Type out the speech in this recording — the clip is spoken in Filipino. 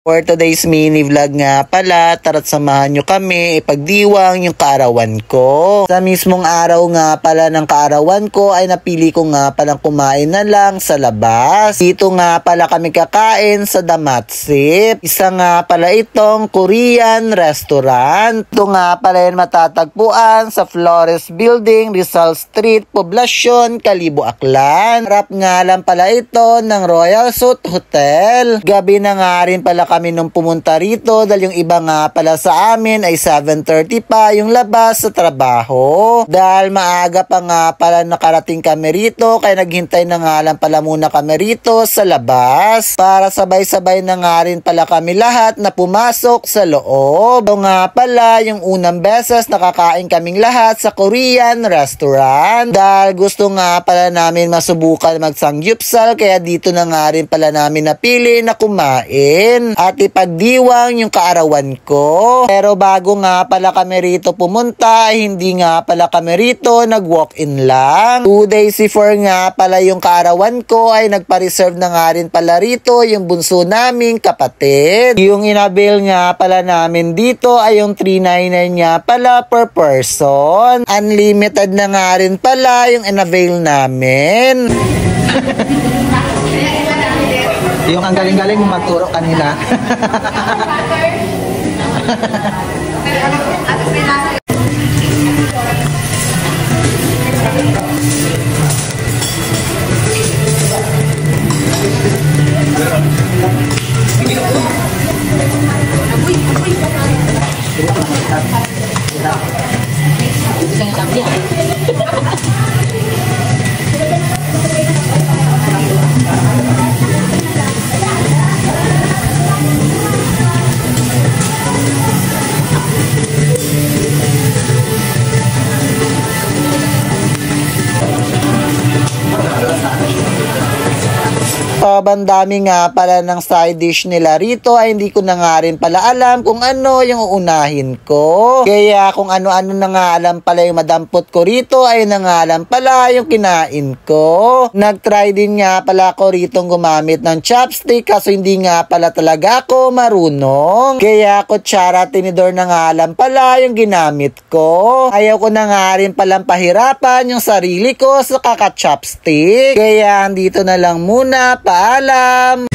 For today's mini vlog nga pala, tara't samahan nyo kami ipagdiwang yung kaarawan ko. Sa mismong araw nga pala ng kaarawan ko ay napili ko nga palang kumain na lang sa labas. Dito nga pala kami kakain sa Damatsip. Isa nga pala itong Korean restaurant. Ito nga pala yan matatagpuan sa Flores Building, Rizal Street, Poblacion, Kalibo, Aklan. Harap nga lang pala ito ng Royal Suite Hotel. Gabi na nga rin pala kami nung pumunta rito dahil yung iba nga pala sa amin ay 7:30 pa yung labas sa trabaho. Dahil maaga pa nga pala nakarating kami rito kaya naghintay na nga lang pala muna kami rito sa labas para sabay-sabay na nga rin pala kami lahat na pumasok sa loob. Ito nga pala yung unang beses nakakain kaming lahat sa Korean restaurant dahil gusto nga pala namin masubukan magsangyupsal kaya dito na nga rin pala namin napili na kumain at ipagdiwang yung kaarawan ko. Pero bago nga pala kami rito pumunta, hindi nga pala kami rito nag-walk-in lang. 2 days before nga pala yung kaarawan ko ay nagpa-reserve na nga rin pala rito yung bunso naming kapatid. Yung inabil nga pala namin dito ay yung 399 nga pala per person. Unlimited na nga rin pala yung inavail namin. Yung ang galing-galing mo magturo kanila. Bandami nga pala ng side dish nila rito ay hindi ko na nga rin pala alam kung ano yung uunahin ko. Kaya kung ano-ano na nga alam pala yung madampot ko rito ay na nga alam pala yung kinain ko. Nag-try din nga pala ko rito gumamit ng chopstick kaso hindi nga pala talaga ako marunong. Kaya kutsara tinidor na nga alam pala yung ginamit ko. Ayaw ko na nga rin palang pahirapan yung sarili ko sa kaka-chopstick. Kaya dito na lang muna. Paalam!